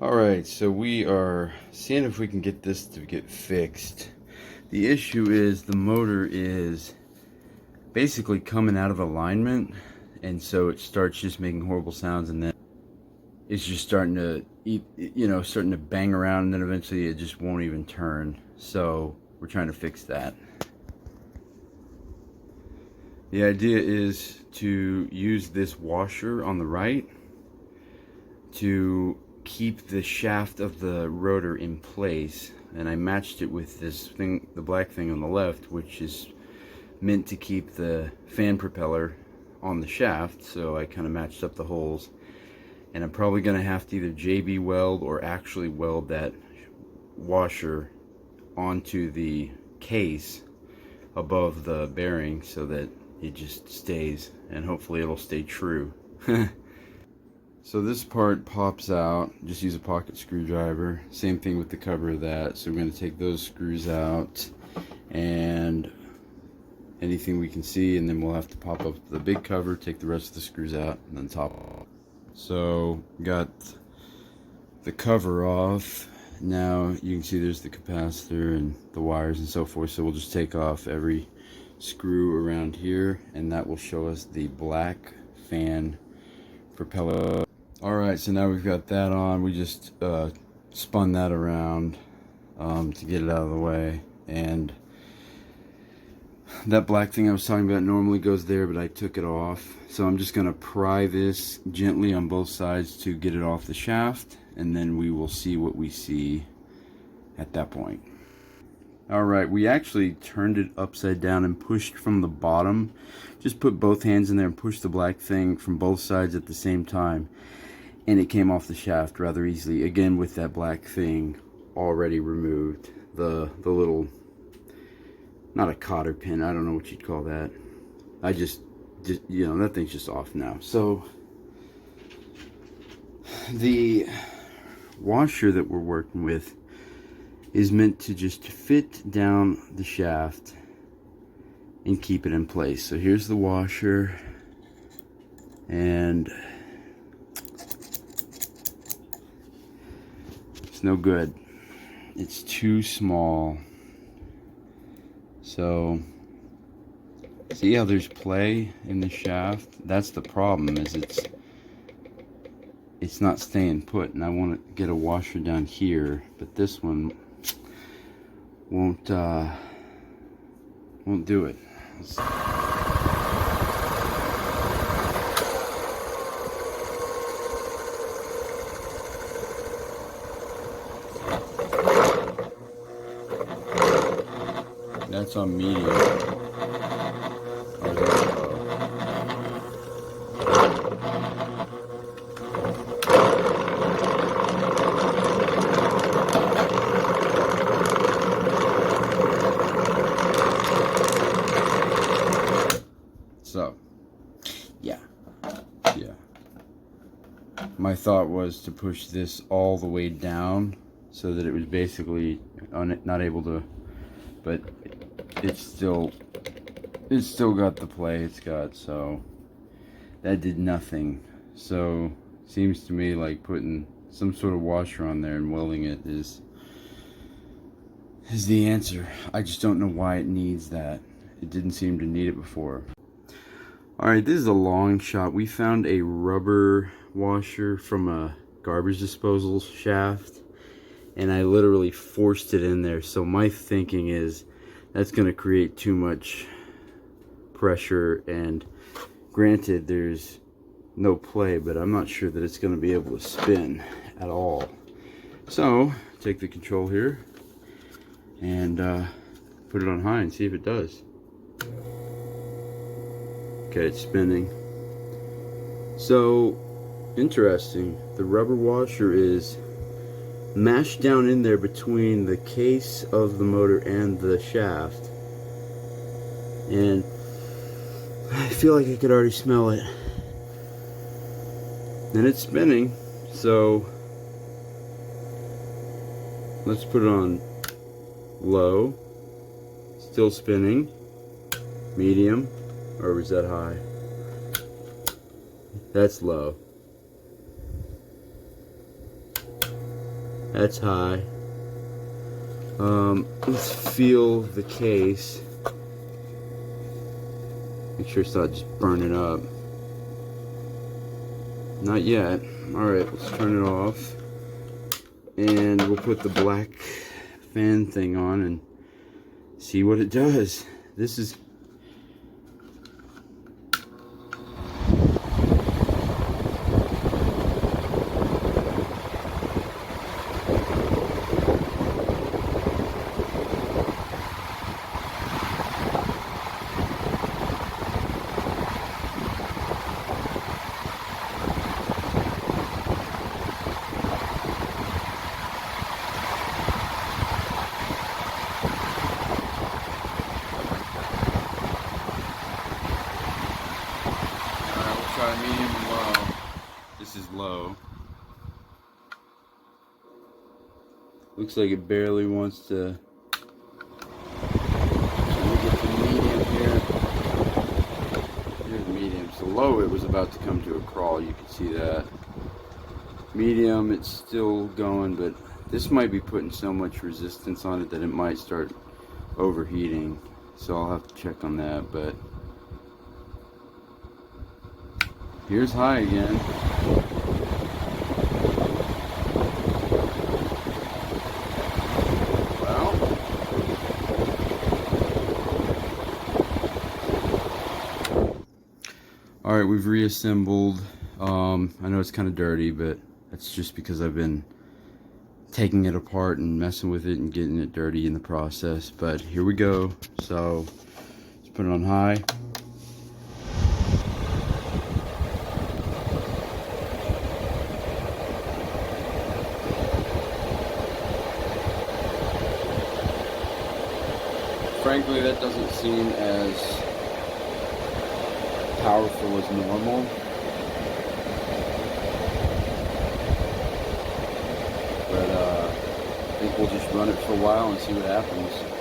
Alright, so we are seeing if we can get this to get fixed. The issue is the motor is basically coming out of alignment, and so it starts just making horrible sounds, and then it's just starting to starting to bang around, and then eventually it just won't even turn. So we're trying to fix that. The idea is to use this washer on the right to keep the shaft of the rotor in place, and I matched it with this thing, the black thing on the left, which is meant to keep the fan propeller on the shaft. So I kind of matched up the holes, and I'm probably going to have to either JB weld or actually weld that washer onto the case above the bearing so that it just stays, and hopefully it'll stay true. So this part pops out. Just use a pocket screwdriver. Same thing with the cover of that. So we're going to take those screws out and anything we can see, and then we'll have to pop up the big cover, take the rest of the screws out, and then top off. So got the cover off. Now you can see there's the capacitor and the wires and so forth. So we'll just take off every screw around here, and that will show us the black fan propeller. Alright, so now we've got that on. We just spun that around to get it out of the way, and that black thing I was talking about normally goes there, but I took it off. So I'm just going to pry this gently on both sides to get it off the shaft, and then we will see what we see at that point. Alright, we actually turned it upside down and pushed from the bottom. Just put both hands in there and pushed the black thing from both sides at the same time, and it came off the shaft rather easily, again with that black thing already removed. The little, not a cotter pin, I don't know what you'd call that. I just that thing's just off now. So the washer that we're working with is meant to just fit down the shaft and keep it in place. So here's the washer, and it's no good. It's too small. So see how there's play in the shaft? That's the problem, is it's not staying put, and I want to get a washer down here, but this one won't do it. That's on medium. So, yeah. My thought was to push this all the way down so that it was basically not able to, but it's still got the play it's got, so that did nothing. So seems to me like putting some sort of washer on there and welding it is the answer. I just don't know why it needs that. It didn't seem to need it before. Alright, this is a long shot. We found a rubber washer from a garbage disposal shaft, and I literally forced it in there. So my thinking is that's going to create too much pressure, and granted there's no play, but I'm not sure that it's going to be able to spin at all. So take the control here and put it on high and see if it does. Okay, it's spinning. So interesting, the rubber washer is mashed down in there between the case of the motor and the shaft, and I feel like I could already smell it, and it's spinning. So let's put it on low, still spinning, medium, or was that high? That's low. That's high. Let's feel the case. Make sure it's not just burning up. Not yet. Alright, let's turn it off. And we'll put the black fan thing on and see what it does. This is medium and low. This is low. Looks like it barely wants to. So we get the medium here. Here's medium. So low, it was about to come to a crawl. You can see that. Medium, it's still going, but this might be putting so much resistance on it that it might start overheating. So I'll have to check on that, but here's high again. Well, alright, we've reassembled. I know it's kind of dirty, but that's just because I've been taking it apart and messing with it and getting it dirty in the process. But here we go. So let's put it on high. Frankly, that doesn't seem as powerful as normal. But I think we'll just run it for a while and see what happens.